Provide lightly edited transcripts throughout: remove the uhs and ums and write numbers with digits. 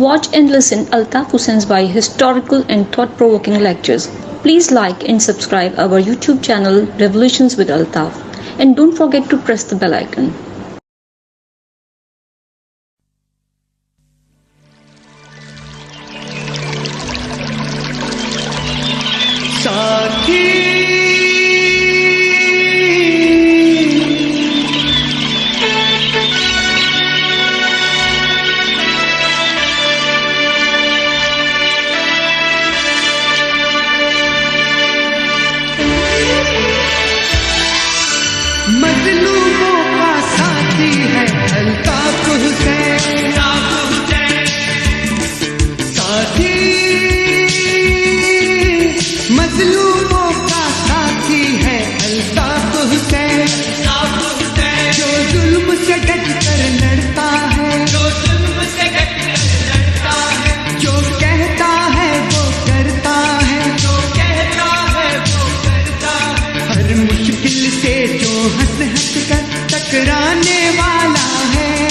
watch and listen Altaf Hussein's by historical and thought-provoking lectures. Please like and subscribe our YouTube channel Revolutions with Altaf, and don't forget to press the bell icon. مظلوموں کا ساتھی ہے الطاف حسین، ساتھی مظلوموں کا ساتھی ہے الطاف حسین، جو ظلم سے ڈٹ کر لڑتا ہے، جو کہتا ہے وہ کرتا ہے، ہر مشکل سے جو ہنس ہنس کر ٹکرانے والا ہے،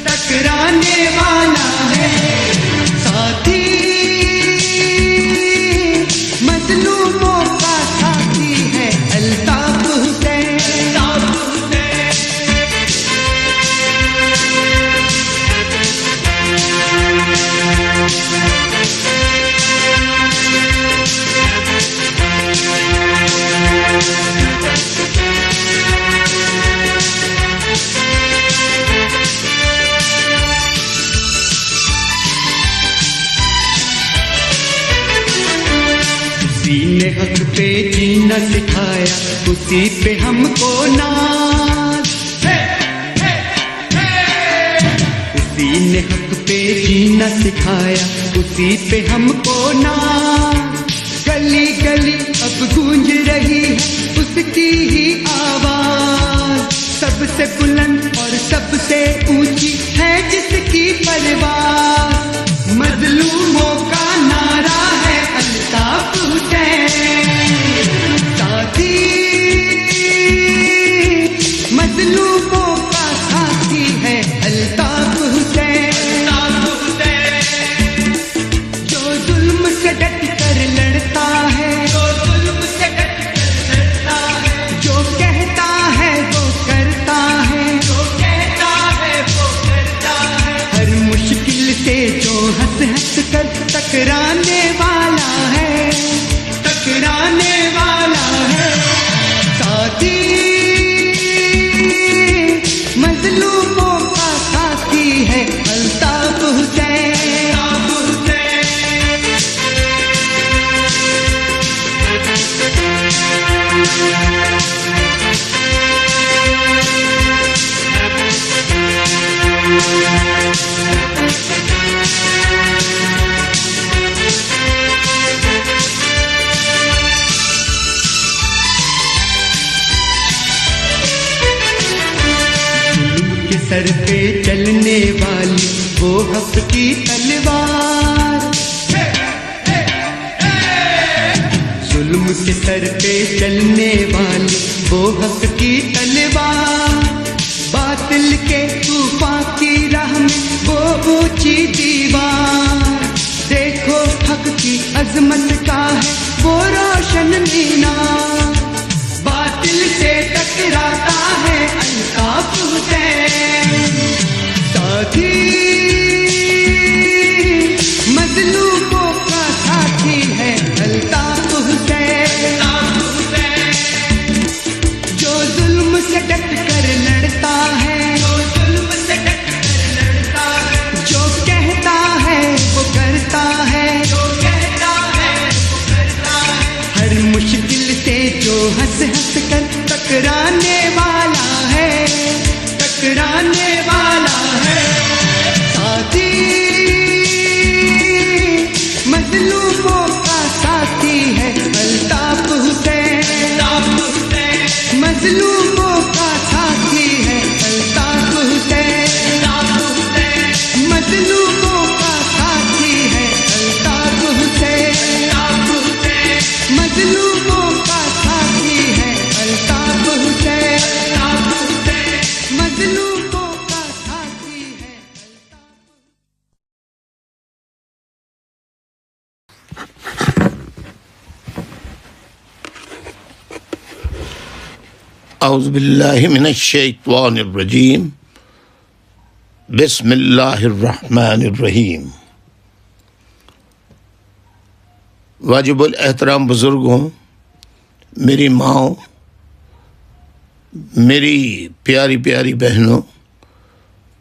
ٹکرانے والا ہے، ساتھی مظلوموں کا ساتھی ہے الطاف حسین۔ اسی نے حق پہ جینا سکھایا، اسی پہ ہم کو ناز، اسی نے حق پہ جینا سکھایا، اسی پہ ہم کو ناز، گلی گلی اب گونج رہی ہے اس کی ہی آواز، سب سے بلند اور سب سے اونچی ہے جس کی پرواز، مظلوموں کا نعرہ ہے الطاف حسین، ساتھی مظلوموں کا ساتھی ہے الطاف حسین، جو ظلم سے ڈٹ کر لڑتا ہے، جو کہتا ہے وہ کرتا ہے، ہر مشکل سے جو ہنس ہنس کر ٹکرانے والا ہے، ٹکرانے والا ہے، ساتھی مظلوموں کا ساتھی ہے الطاف حسین۔ سر پہ چلنے والی وہ حق کی تلوار، ظلم کے سر پہ چلنے والی وہ حق کی تلوار، باطل کے طوفان کی راہ میں وہ اونچی دیوار، دیکھو حق کی عظمت کا ہے وہ روشن مینار، باطل سے ٹکراتا ہے الطاف حسین، ساتھی مظلوموں کا ساتھی ہے الطاف حسین، جو ظلم سے ڈٹ کر لڑتا ہے، جو کہتا ہے وہ کرتا ہے، ہر مشکل سے جو ہنس ہنس کر ٹکرانے والا ہے، ٹکرانے والا ہے، ساتھی مظلوموں کا ساتھی ہے الطاف حسین، مظلوموں کا ساتھی ہے الطاف حسین، مظلوموں کا ساتھی ہے الطاف حسین، مظلوموں کا ساتھی ہے الطاف حسین۔ اعوذ باللہ من الشیطان الرجیم بسم اللہ الرحمن الرحیم. واجب الاحترام بزرگوں، میری ماؤں، میری پیاری پیاری بہنوں،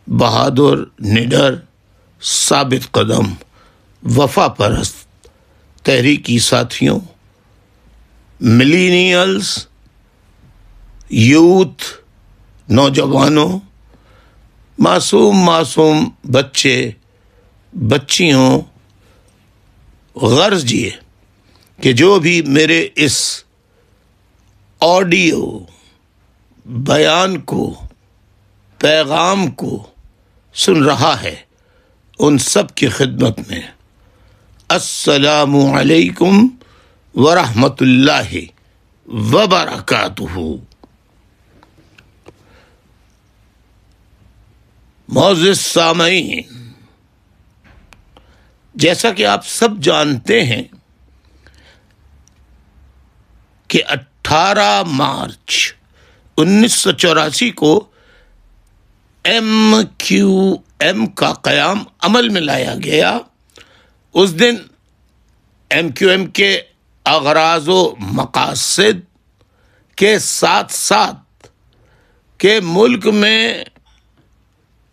بہادر، نڈر، ثابت قدم، وفا پرست تحریکی ساتھیوں، ملینیلز، یوتھ، نوجوانوں، معصوم بچے، بچیوں، غرض یہ کہ جو بھی میرے اس آڈیو بیان کو، پیغام کو سن رہا ہے، ان سب کی خدمت میں السلام علیکم ورحمۃ اللہ وبرکاتہ. معزز سامعین، جیسا کہ آپ سب جانتے ہیں کہ 18 مارچ 1984 کو MQM کا قیام عمل میں لایا گیا. اس دن MQM کے اغراض و مقاصد کے ساتھ ساتھ کہ ملک میں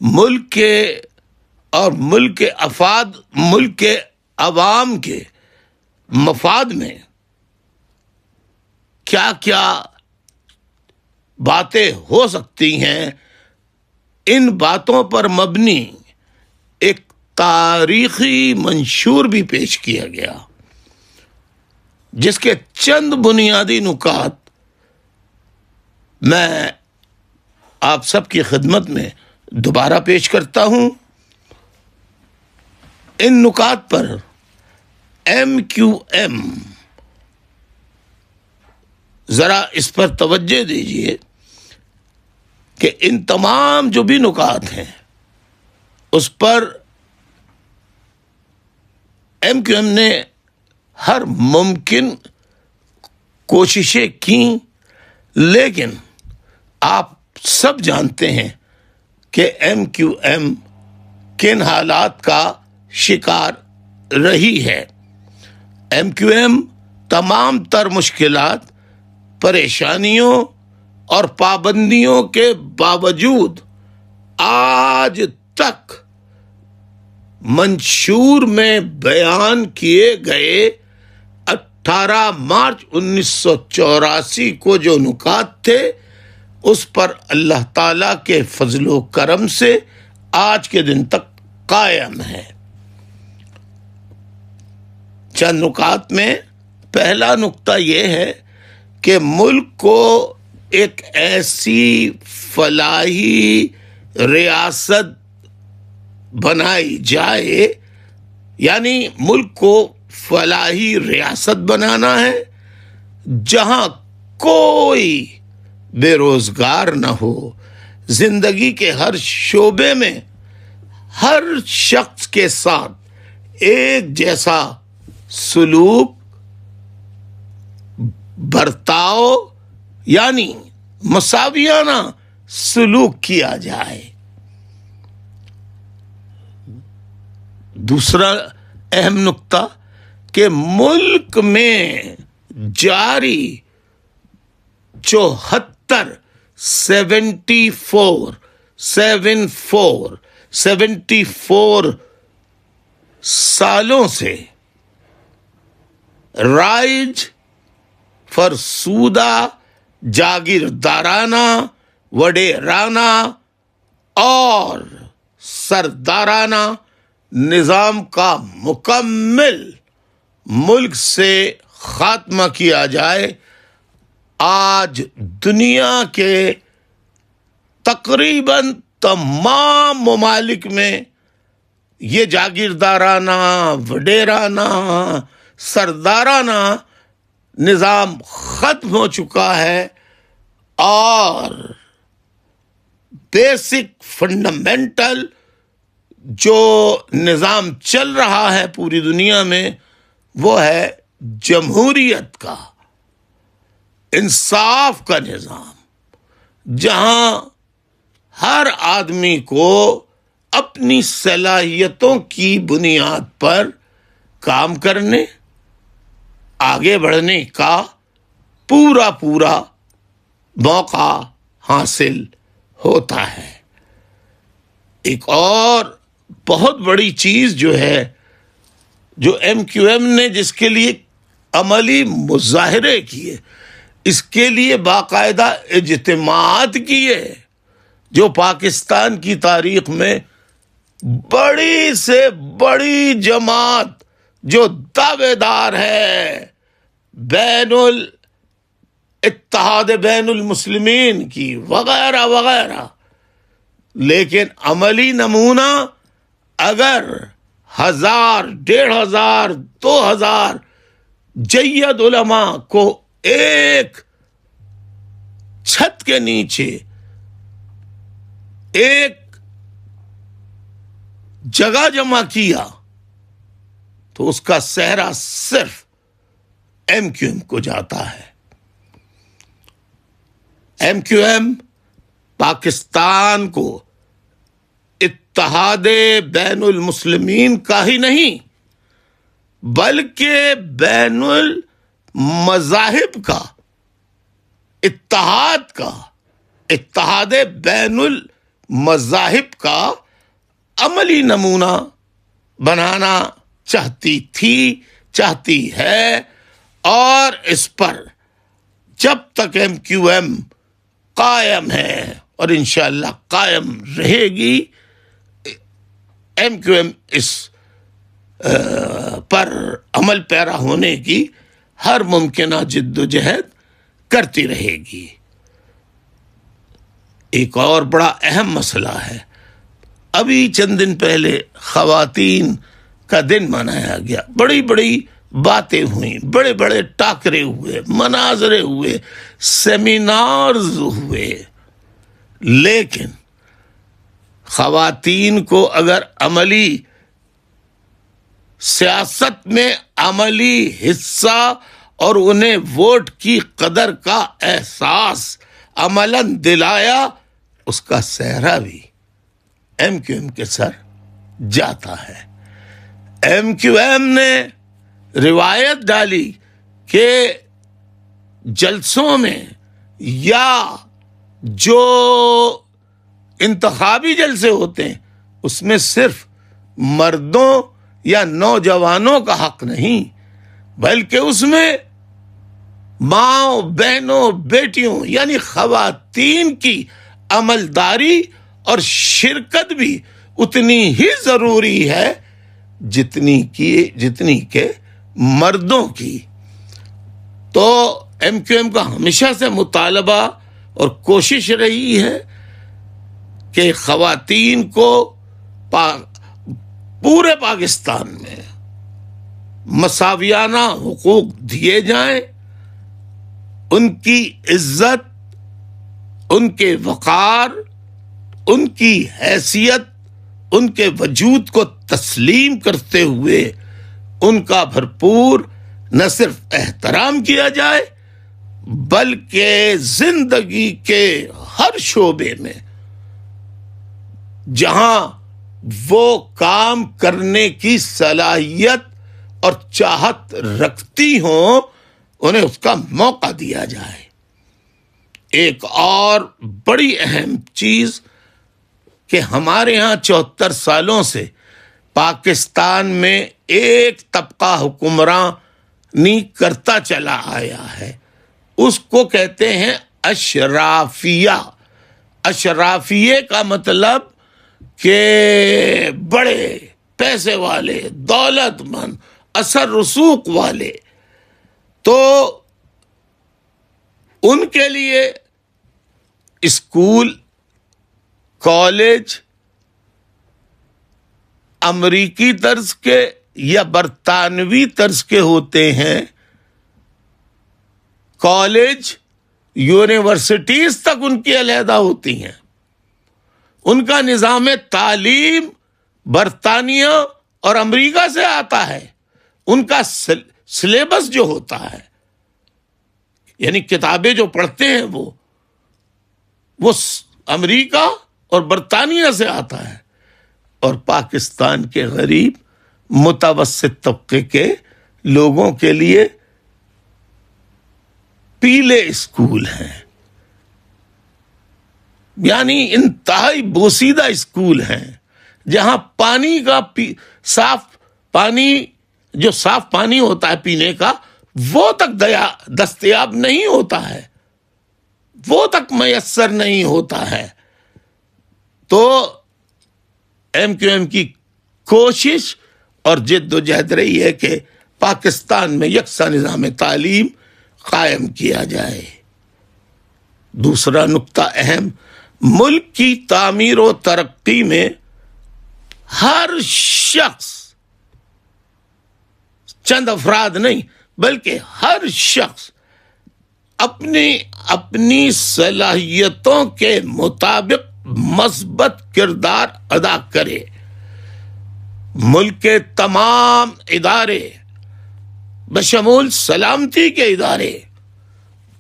ملک کے اور ملک کے افاد، ملک کے عوام کے مفاد میں کیا کیا باتیں ہو سکتی ہیں، ان باتوں پر مبنی ایک تاریخی منشور بھی پیش کیا گیا، جس کے چند بنیادی نکات میں آپ سب کی خدمت میں دوبارہ پیش کرتا ہوں. ان نکات پر MQM ذرا اس پر توجہ دیجیے کہ ان تمام جو بھی نکات ہیں اس پر MQM نے ہر ممکن کوششیں کی، لیکن آپ سب جانتے ہیں کہ MQM کن حالات کا شکار رہی ہے. MQM تمام تر مشکلات، پریشانیوں اور پابندیوں کے باوجود آج تک منشور میں بیان کیے گئے 18 مارچ 1984 کو جو نکات تھے اس پر اللہ تعالیٰ کے فضل و کرم سے آج کے دن تک قائم ہے. چند نکات میں پہلا نقطہ یہ ہے کہ ملک کو ایک ایسی فلاحی ریاست بنائی جائے، یعنی ملک کو فلاحی ریاست بنانا ہے جہاں کوئی بے روزگار نہ ہو، زندگی کے ہر شعبے میں ہر شخص کے ساتھ ایک جیسا سلوک، برتاؤ، یعنی مساویانہ سلوک کیا جائے. دوسرا اہم نقطہ کہ ملک میں جاری 74 سالوں سے رائج فرسودہ، جاگیردارانہ، وڈیرانہ اور سردارانہ نظام کا مکمل ملک سے خاتمہ کیا جائے. آج دنیا کے تقریباً تمام ممالک میں یہ جاگیردارانہ، وڈیرانہ، سردارانہ نظام ختم ہو چکا ہے اور بیسک فنڈامنٹل جو نظام چل رہا ہے پوری دنیا میں وہ ہے جمہوریت کا، انصاف کا نظام، جہاں ہر آدمی کو اپنی صلاحیتوں کی بنیاد پر کام کرنے، آگے بڑھنے کا پورا موقع حاصل ہوتا ہے۔ ایک اور بہت بڑی چیز جو ہے، جو ایم کیو ایم نے جس کے لیے عملی مظاہرے کیے، اس کے لیے باقاعدہ اجتماعات کیے، جو پاکستان کی تاریخ میں بڑی سے بڑی جماعت جو دعوے دار ہے اتحاد بین المسلمین کی، وغیرہ وغیرہ، لیکن عملی نمونہ اگر 1000، 1500، 2000 جید علماء کو ایک چھت کے نیچے، ایک جگہ جمع کیا تو اس کا سہرا صرف ایم کیو ایم کو جاتا ہے۔ ایم کیو ایم پاکستان کو اتحاد بین المسلمین کا ہی نہیں بلکہ بین المذاہب کا اتحاد بین المذاہب کا عملی نمونہ بنانا چاہتی ہے، اور اس پر جب تک ایم کیو ایم قائم ہے اور انشاءاللہ قائم رہے گی، ایم کیو ایم اس پر عمل پیرا ہونے کی ہر ممکنہ جد و جہد کرتی رہے گی۔ ایک اور بڑا اہم مسئلہ ہے، ابھی چند دن پہلے خواتین کا دن منایا گیا، بڑی بڑی باتیں ہوئیں، بڑے بڑے ٹاکرے ہوئے، مناظرے ہوئے، سیمینارز ہوئے، لیکن خواتین کو اگر عملی سیاست میں عملی حصہ اور انہیں ووٹ کی قدر کا احساس عملاً دلایا، اس کا سہرا بھی ایم کیو ایم کے سر جاتا ہے۔ ایم کیو ایم نے روایت ڈالی کہ جلسوں میں یا جو انتخابی جلسے ہوتے ہیں اس میں صرف مردوں یا نوجوانوں کا حق نہیں، بلکہ اس میں ماؤں، بہنوں، بیٹیوں یعنی خواتین کی عملداری اور شرکت بھی اتنی ہی ضروری ہے جتنی کہ مردوں کی۔ تو ایم کیو ایم کا ہمیشہ سے مطالبہ اور کوشش رہی ہے کہ خواتین کو پورے پاکستان میں مساویانہ حقوق دیے جائیں، ان کی عزت، ان کے وقار، ان کی حیثیت، ان کے وجود کو تسلیم کرتے ہوئے ان کا بھرپور نہ صرف احترام کیا جائے بلکہ زندگی کے ہر شعبے میں جہاں وہ کام کرنے کی صلاحیت اور چاہت رکھتی ہوں انہیں اس کا موقع دیا جائے۔ ایک اور بڑی اہم چیز کہ ہمارے ہاں 74 سالوں سے پاکستان میں ایک طبقہ حکمرانی کرتا چلا آیا ہے، اس کو کہتے ہیں اشرافیہ۔ اشرافیے کا مطلب کہ بڑے پیسے والے، دولت مند، اثر رسوخ والے، تو ان کے لیے اسکول، کالج امریکی طرز کے یا برطانوی طرز کے ہوتے ہیں، کالج، یونیورسٹیز تک ان کی علیحدہ ہوتی ہیں، ان کا نظام تعلیم برطانیہ اور امریکہ سے آتا ہے، ان کا سلیبس جو ہوتا ہے یعنی کتابیں جو پڑھتے ہیں وہ امریکہ اور برطانیہ سے آتا ہے، اور پاکستان کے غریب متوسط طبقے کے لوگوں کے لیے پیلے اسکول ہیں، یعنی انتہائی بوسیدہ اسکول ہیں، جہاں پانی کا صاف پانی، جو صاف پانی ہوتا ہے پینے کا، وہ تک دستیاب نہیں ہوتا ہے، وہ تک میسر نہیں ہوتا ہے۔ تو ایم کیو ایم کی کوشش اور جد و جہد رہی ہے کہ پاکستان میں یکساں نظام تعلیم قائم کیا جائے۔ دوسرا نقطہ اہم، ملک کی تعمیر و ترقی میں ہر شخص، چند افراد نہیں بلکہ ہر شخص اپنی صلاحیتوں کے مطابق مثبت کردار ادا کرے۔ ملک کے تمام ادارے بشمول سلامتی کے ادارے،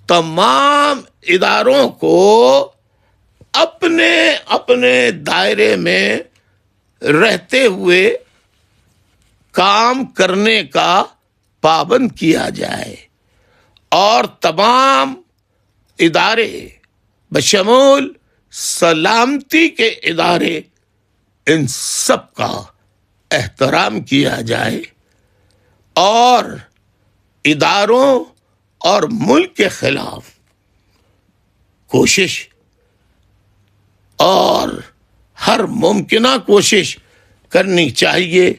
تمام اداروں کو اپنے اپنے دائرے میں رہتے ہوئے کام کرنے کا پابند کیا جائے، اور تمام ادارے بشمول سلامتی کے ادارے، ان سب کا احترام کیا جائے، اور اداروں اور ملک کے خلاف کوشش اور ہر ممکنہ کوشش کرنی چاہیے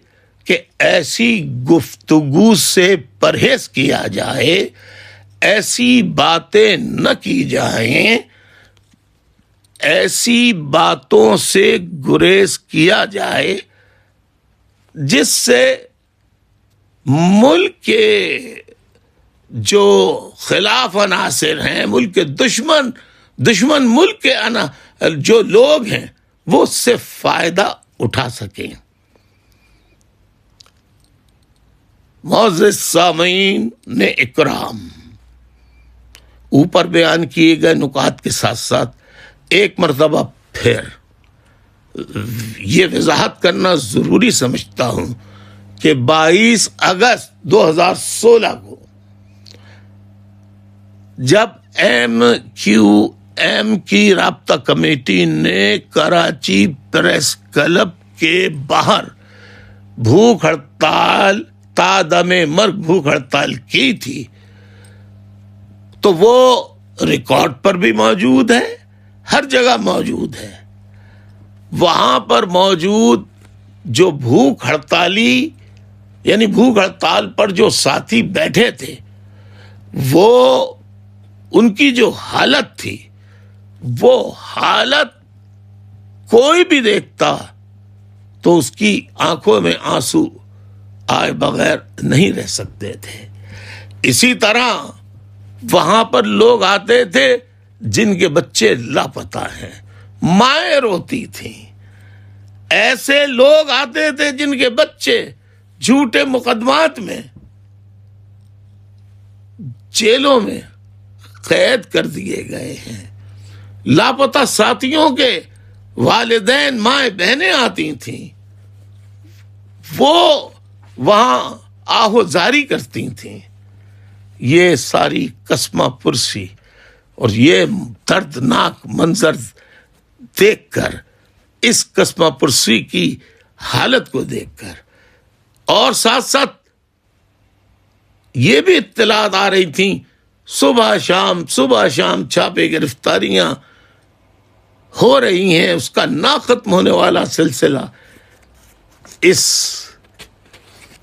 کہ ایسی گفتگو سے پرہیز کیا جائے، ایسی باتیں نہ کی جائیں، ایسی باتوں سے گریز کیا جائے جس سے ملک کے جو خلاف عناصر ہیں، ملک کے دشمن ملک کے جو لوگ ہیں، وہ اس سے فائدہ اٹھا سکیں۔ معزز سامعین نے اکرام، اوپر بیان کیے گئے نکات کے ساتھ ساتھ ایک مرتبہ پھر یہ وضاحت کرنا ضروری سمجھتا ہوں کہ 22 اگست 2016 کو جب ایم کیو ایم کی رابطہ کمیٹی نے کراچی پریس کلب کے باہر بھوک ہڑتال، تا دم مرگ بھوک ہڑتال کی تھی، تو وہ ریکارڈ پر بھی موجود ہے، ہر جگہ موجود ہے۔ وہاں پر موجود جو بھوک ہڑتالی، یعنی بھوک ہڑتال پر جو ساتھی بیٹھے تھے، وہ ان کی جو حالت تھی، وہ حالت کوئی بھی دیکھتا تو اس کی آنکھوں میں آنسو آئے بغیر نہیں رہ سکتے تھے۔ اسی طرح وہاں پر لوگ آتے تھے جن کے بچے لاپتہ ہیں، مائیں روتی تھیں۔ ایسے لوگ آتے تھے جن کے بچے جھوٹے مقدمات میں، جیلوں میں قید کر دیے گئے ہیں۔ لاپتہ ساتھیوں کے والدین، مائیں بہنیں آتی تھیں، وہ وہاں آہوزاری کرتی تھیں۔ یہ ساری قسمہ پرسی اور یہ دردناک منظر دیکھ کر، اس قسمہ پرسی کی حالت کو دیکھ کر، اور ساتھ ساتھ یہ بھی اطلاعات آ رہی تھیں، صبح شام چھاپے گرفتاریاں ہو رہی ہیں، اس کا نہ ختم ہونے والا سلسلہ۔ اس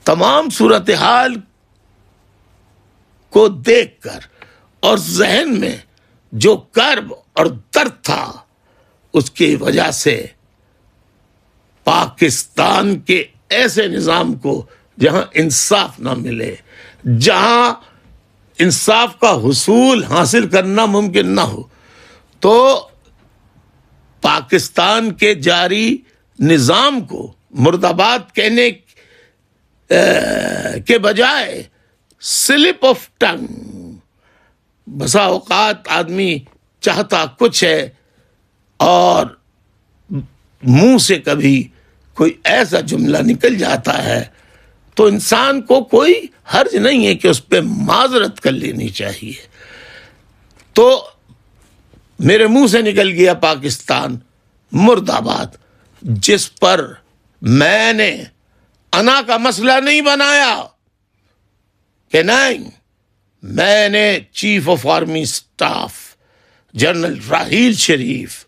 تمام صورتحال کو دیکھ کر اور ذہن میں جو کرب اور درد تھا، اس کی وجہ سے پاکستان کے ایسے نظام کو جہاں انصاف نہ ملے، جہاں انصاف کا حصول حاصل کرنا ممکن نہ ہو، تو پاکستان کے جاری نظام کو مرد آباد کہنے کے بجائے سلپ آف ٹنگ، بسا اوقات آدمی چاہتا کچھ ہے اور منہ سے کبھی کوئی ایسا جملہ نکل جاتا ہے تو انسان کو کوئی حرج نہیں ہے کہ اس پہ معذرت کر لینی چاہیے. تو میرے منہ سے نکل گیا پاکستان مرد آباد، جس پر میں نے انا کا مسئلہ نہیں بنایا کہ نہیں، میں نے chief of army staff general Raheel Sharif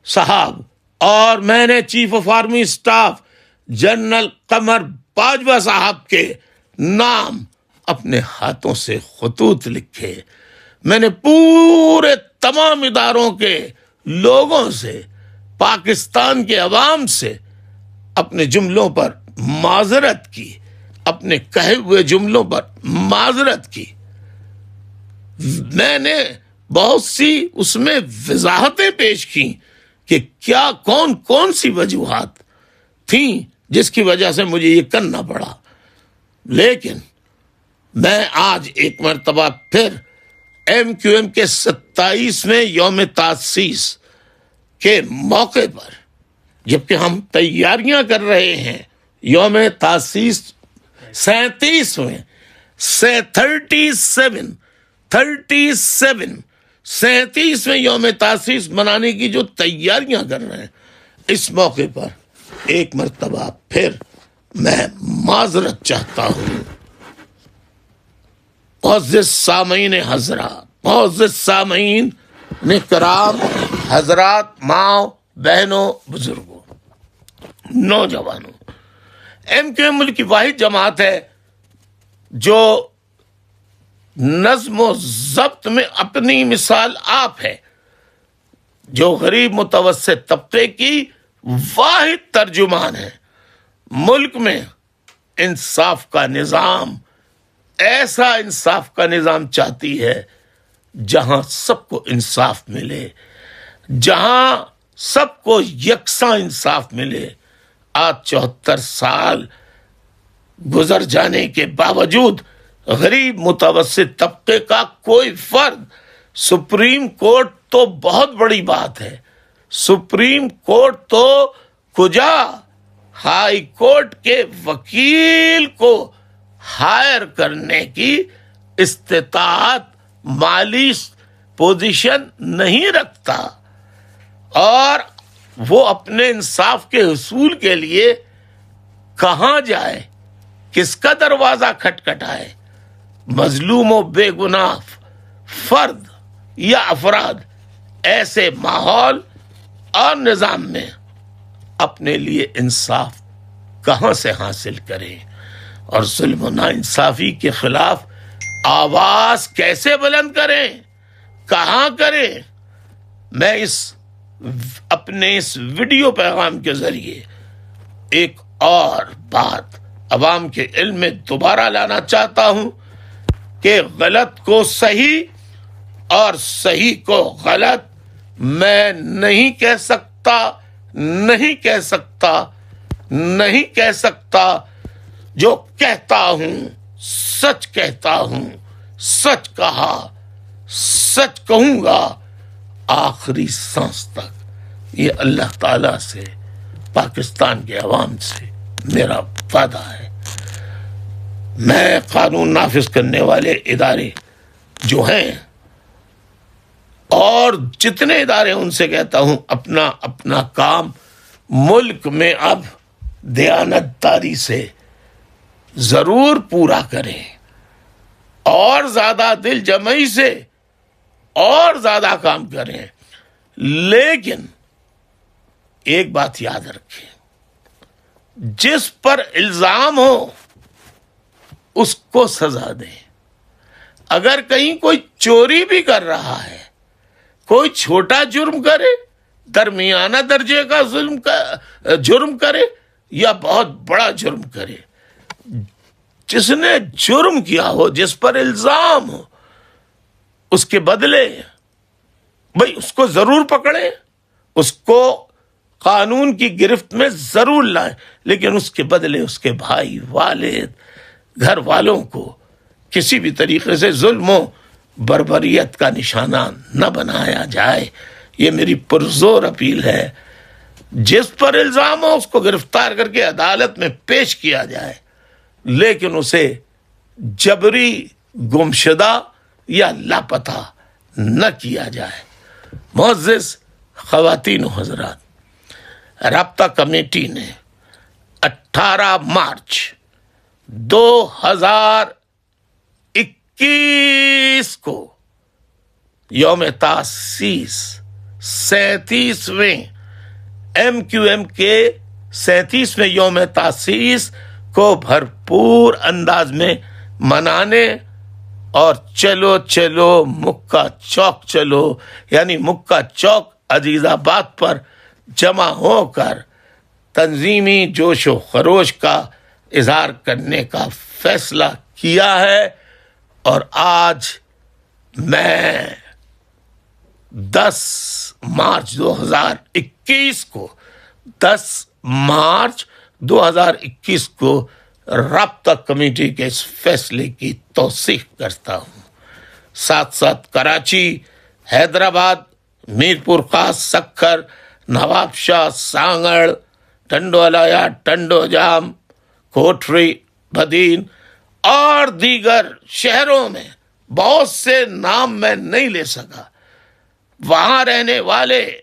صاحب اور میں نے chief of army staff general Qamar Bajwa صاحب کے نام اپنے ہاتھوں سے خطوط لکھے. میں نے پورے تمام اداروں کے لوگوں سے، پاکستان کے عوام سے اپنے جملوں پر معذرت کی، اپنے کہے ہوئے جملوں پر معذرت کی. میں نے بہت سی اس میں وضاحتیں پیش کی کہ کیا کون سی وجوہات تھیں جس کی وجہ سے مجھے یہ کرنا پڑا. لیکن میں آج ایک مرتبہ پھر MQM کے 27ویں یوم تاسیس کے موقع پر، جبکہ ہم تیاریاں کر رہے ہیں یوم تاسیس 37ویں یوم تاسیس منانے کی جو تیاریاں کر رہے ہیں، اس موقع پر ایک مرتبہ پھر میں معذرت چاہتا ہوں. معزز سامعین حضرات، معزز سامعین کرام حضرات، ماؤں بہنوں، بزرگوں، نوجوانوں، MQM ملک کی واحد جماعت ہے جو نظم و ضبط میں اپنی مثال آپ ہے، جو غریب متوسط طبقے کی واحد ترجمان ہے. ملک میں انصاف کا نظام، ایسا انصاف کا نظام چاہتی ہے جہاں سب کو انصاف ملے، جہاں سب کو یکساں انصاف ملے. آج 74 سال گزر جانے کے باوجود غریب متوسط طبقے کا کوئی فرد، سپریم کورٹ تو بہت بڑی بات ہے، سپریم کورٹ تو کجا، ہائی کورٹ کے وکیل کو ہائر کرنے کی استطاعت، مالی پوزیشن نہیں رکھتا، اور وہ اپنے انصاف کے حصول کے لیے کہاں جائے، کس کا دروازہ کھٹکھٹائے. مظلوم و بے گناہ فرد یا افراد ایسے ماحول اور نظام میں اپنے لیے انصاف کہاں سے حاصل کریں، اور ظلم و ناانصافی کے خلاف آواز کیسے بلند کریں، کہاں کریں. میں اپنے اس ویڈیو پیغام کے ذریعے ایک اور بات عوام کے علم میں دوبارہ لانا چاہتا ہوں کہ غلط کو صحیح اور صحیح کو غلط میں نہیں کہہ سکتا. جو کہتا ہوں سچ کہتا ہوں، سچ کہا، سچ کہوں گا آخری سانس تک. یہ اللہ تعالی سے، پاکستان کے عوام سے میرا وعدہ ہے. میں قانون نافذ کرنے والے ادارے جو ہیں اور جتنے ادارے ان سے کہتا ہوں اپنا کام ملک میں اب دیانتداری سے ضرور پورا کریں، اور زیادہ دل جمعی سے اور زیادہ کام کریں. لیکن ایک بات یاد رکھیں، جس پر الزام ہو اس کو سزا دیں. اگر کہیں کوئی چوری بھی کر رہا ہے، کوئی چھوٹا جرم کرے، درمیانہ درجے کا جرم کرے یا بہت بڑا جرم کرے، جس نے جرم کیا ہو، جس پر الزام ہو، اس کے بدلے بھئی اس کو ضرور پکڑیں، اس کو قانون کی گرفت میں ضرور لائیں، لیکن اس کے بدلے اس کے بھائی، والد، گھر والوں کو کسی بھی طریقے سے ظلم و بربریت کا نشانہ نہ بنایا جائے. یہ میری پرزور اپیل ہے، جس پر الزام ہو اس کو گرفتار کر کے عدالت میں پیش کیا جائے، لیکن اسے جبری گمشدہ یا لاپتہ نہ کیا جائے۔ معزز خواتین و حضرات، رابطہ کمیٹی نے 18 مارچ 2021 کو یوم تاسیس 37ویں MQM کے 37ویں یوم تاسیس کو بھرپور انداز میں منانے اور چلو چلو مکہ چوک چلو، یعنی مکہ چوک عزیز آباد پر جمع ہو کر تنظیمی جوش و خروش کا اظہار کرنے کا فیصلہ کیا ہے۔ اور آج میں 10 مارچ 2021 کو 10 مارچ 2021 کو رابطہ کمیٹی کے اس فیصلے کی توثیق کرتا ہوں۔ ساتھ ساتھ کراچی، حیدرآباد، میرپور خاص، سکھر، نواب شاہ، سانگڑ، ٹنڈوالیا، ٹنڈو جام، کوٹری، بدین اور دیگر شہروں میں بہت سے نام میں نہیں لے سکا، وہاں رہنے والے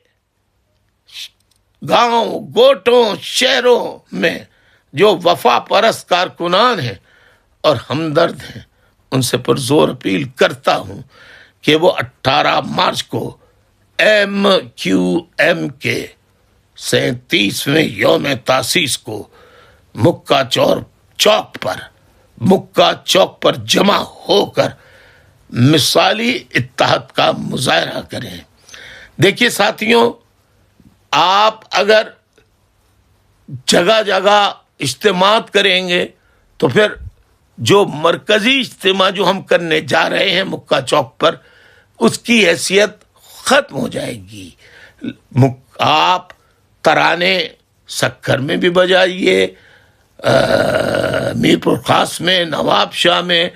گاؤں، گوٹوں، شہروں میں جو وفا پرست کارکنان ہیں اور ہمدرد ہیں، ان سے پرزور اپیل کرتا ہوں کہ وہ 18 مارچ کو MQM کے 37ویں یوم تاسیس کو مکہ چوک پر جمع ہو کر مثالی اتحاد کا مظاہرہ کریں۔ دیکھیے ساتھیوں، آپ اگر جگہ جگہ اجتماعات کریں گے تو پھر جو مرکزی اجتماع جو ہم کرنے جا رہے ہیں مکہ چوک پر، اس کی حیثیت ختم ہو جائے گی۔ آپ ترانے سکھر میں بھی بجائیے، میرپور خاص میں، نواب شاہ میں،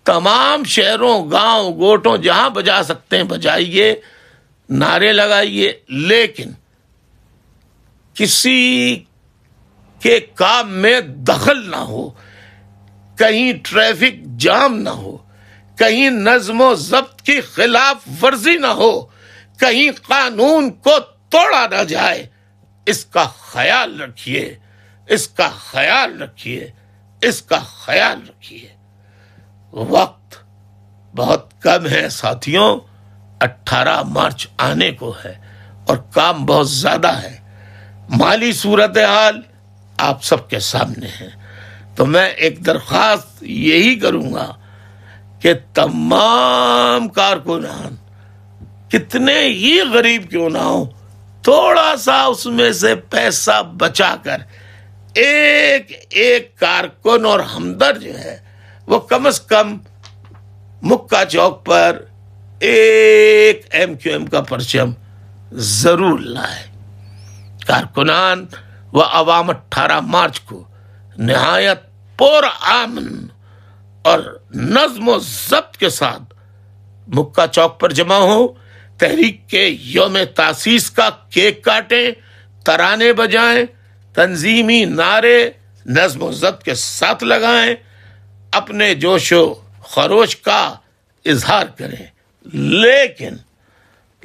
تمام شہروں، گاؤں، گوٹوں جہاں بجا سکتے ہیں بجائیے، نعرے لگائیے، لیکن کسی کے کام میں دخل نہ ہو، کہیں ٹریفک جام نہ ہو، کہیں نظم و ضبط کی خلاف ورزی نہ ہو، کہیں قانون کو توڑا نہ جائے۔ اس کا خیال رکھیے، اس کا خیال رکھیے، اس کا خیال رکھیے۔ وقت بہت کم ہے ساتھیوں، 18 مارچ آنے کو ہے اور کام بہت زیادہ ہے۔ مالی صورتحال آپ سب کے سامنے ہے، تو میں ایک درخواست یہی کروں گا کہ تمام کارکنان کتنے ہی غریب کیوں نہ ہو، تھوڑا سا اس میں سے پیسہ بچا کر ایک ایک کارکن اور ہمدرد جو ہے وہ کم از کم مکہ چوک پر ایک MQM کا پرچم ضرور لائے۔ کارکنان و عوام 18 مارچ کو نہایت پرامن اور نظم و ضبط کے ساتھ مکہ چوک پر جمع ہو، تحریک کے یوم تاسیس کا کیک کاٹیں، ترانے بجائیں، تنظیمی نعرے نظم و ضبط کے ساتھ لگائیں، اپنے جوش و خروش کا اظہار کریں،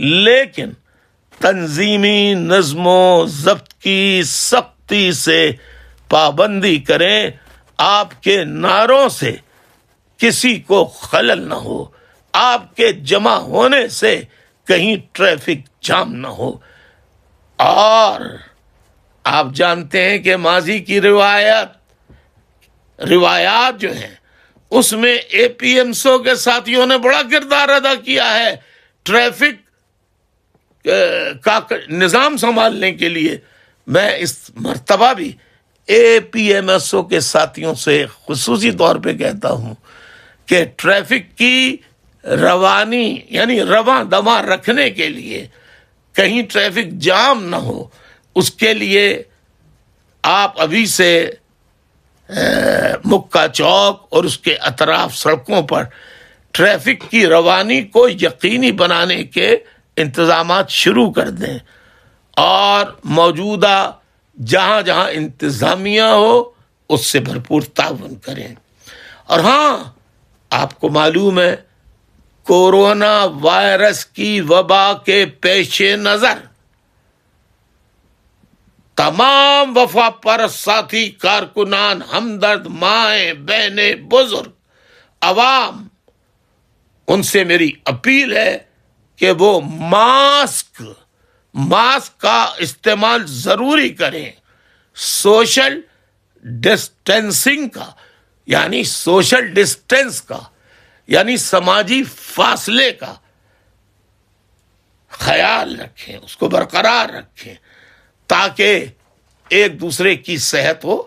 لیکن تنظیمی نظم و ضبط کی سختی سے پابندی کریں، آپ کے نعروں سے کسی کو خلل نہ ہو، آپ کے جمع ہونے سے کہیں ٹریفک جام نہ ہو۔ اور آپ جانتے ہیں کہ ماضی کی روایات جو ہیں اس میں APMSO کے ساتھیوں نے بڑا کردار ادا کیا ہے ٹریفک کا نظام سنبھالنے کے لیے۔ میں اس مرتبہ بھی APMSO کے ساتھیوں سے خصوصی طور پہ کہتا ہوں کہ ٹریفک کی روانی یعنی رواں دواں رکھنے کے لیے، کہیں ٹریفک جام نہ ہو، اس کے لیے آپ ابھی سے مکہ چوک اور اس کے اطراف سڑکوں پر ٹریفک کی روانی کو یقینی بنانے کے انتظامات شروع کر دیں اور موجودہ جہاں جہاں انتظامیہ ہو اس سے بھرپور تعاون کریں. اور ہاں، آپ کو معلوم ہے کورونا وائرس کی وبا کے پیش نظر تمام وفا پر ساتھی کارکنان، ہمدرد، مائیں بہنیں، بزرگ، عوام، ان سے میری اپیل ہے کہ وہ ماسک کا استعمال ضروری کریں. سوشل ڈسٹینسنگ کا یعنی سوشل ڈسٹینس کا یعنی سماجی فاصلے کا خیال رکھیں، اس کو برقرار رکھیں تاکہ ایک دوسرے کی صحت و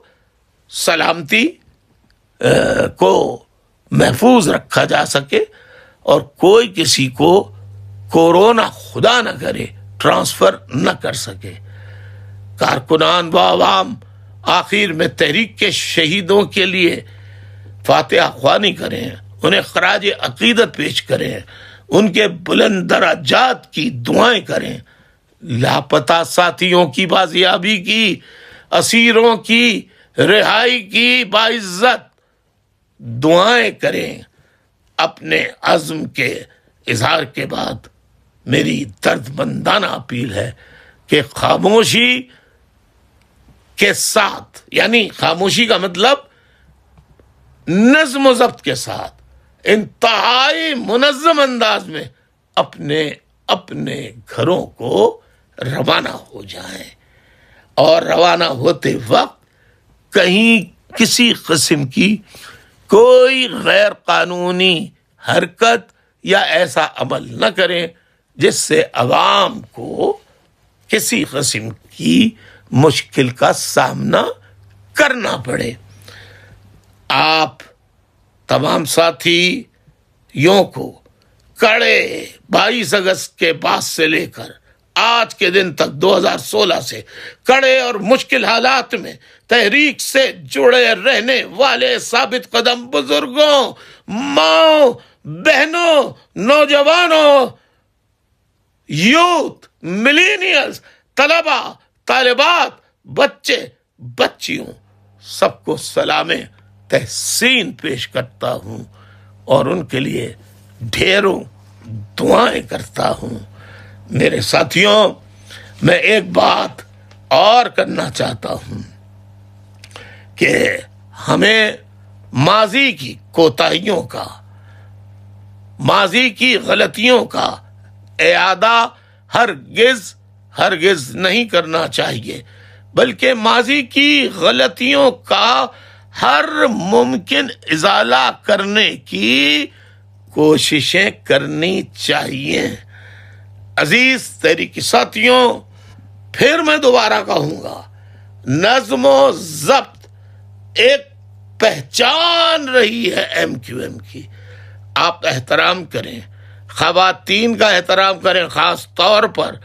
سلامتی کو محفوظ رکھا جا سکے اور کوئی کسی کو کورونا خدا نہ کرے ٹرانسفر نہ کر سکے. کارکنان و عوام آخر میں تحریک کے شہیدوں کے لیے فاتحہ خوانی کریں، انہیں خراج عقیدت پیش کریں، ان کے بلند درجات کی دعائیں کریں، لاپتہ ساتھیوں کی بازیابی کی، اسیروں کی رہائی کی باعزت دعائیں کریں. اپنے عزم کے اظہار کے بعد میری درد مندانہ اپیل ہے کہ خاموشی کے ساتھ، یعنی خاموشی کا مطلب نظم و ضبط کے ساتھ، انتہائی منظم انداز میں اپنے اپنے گھروں کو روانہ ہو جائیں اور روانہ ہوتے وقت کہیں کسی قسم کی کوئی غیر قانونی حرکت یا ایسا عمل نہ کریں جس سے عوام کو کسی قسم کی مشکل کا سامنا کرنا پڑے. آپ تمام ساتھیوں کو کڑے 22 اگست کے بعد سے لے کر آج کے دن تک 2016 سے کڑے اور مشکل حالات میں تحریک سے جڑے رہنے والے ثابت قدم بزرگوں، ماؤں، بہنوں، نوجوانوں، یوتھ، ملینیلز، طلباء، طالبات، بچے، بچیوں، سب کو سلام تحسین پیش کرتا ہوں اور ان کے لیے ڈھیروں دعائیں کرتا ہوں. میرے ساتھیوں، میں ایک بات اور کرنا چاہتا ہوں کہ ہمیں ماضی کی کوتاہیوں کا، ماضی کی غلطیوں کا اعادہ ہرگز نہیں کرنا چاہیے، بلکہ ماضی کی غلطیوں کا ہر ممکن ازالہ کرنے کی کوششیں کرنی چاہیے. عزیز تحریکی ساتھیوں، پھر میں دوبارہ کہوں گا، نظم و ضبط ایک پہچان رہی ہے MQM کی. آپ احترام کریں، خواتین کا احترام کریں خاص طور پر،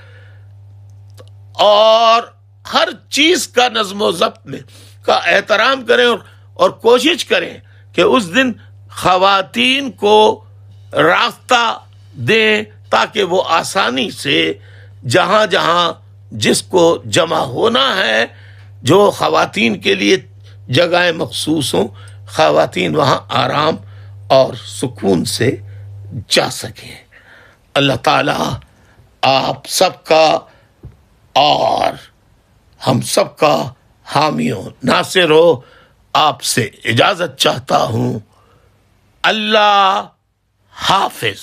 اور ہر چیز کا نظم و ضبط میں کا احترام کریں اور کوشش کریں کہ اس دن خواتین کو راستہ دیں تاکہ وہ آسانی سے جہاں جہاں جس کو جمع ہونا ہے، جو خواتین کے لیے جگہیں مخصوص ہوں، خواتین وہاں آرام اور سکون سے جا سکیں. اللہ تعالیٰ آپ سب کا اور ہم سب کا حامی و ناصر ہو. آپ سے اجازت چاہتا ہوں. اللہ حافظ.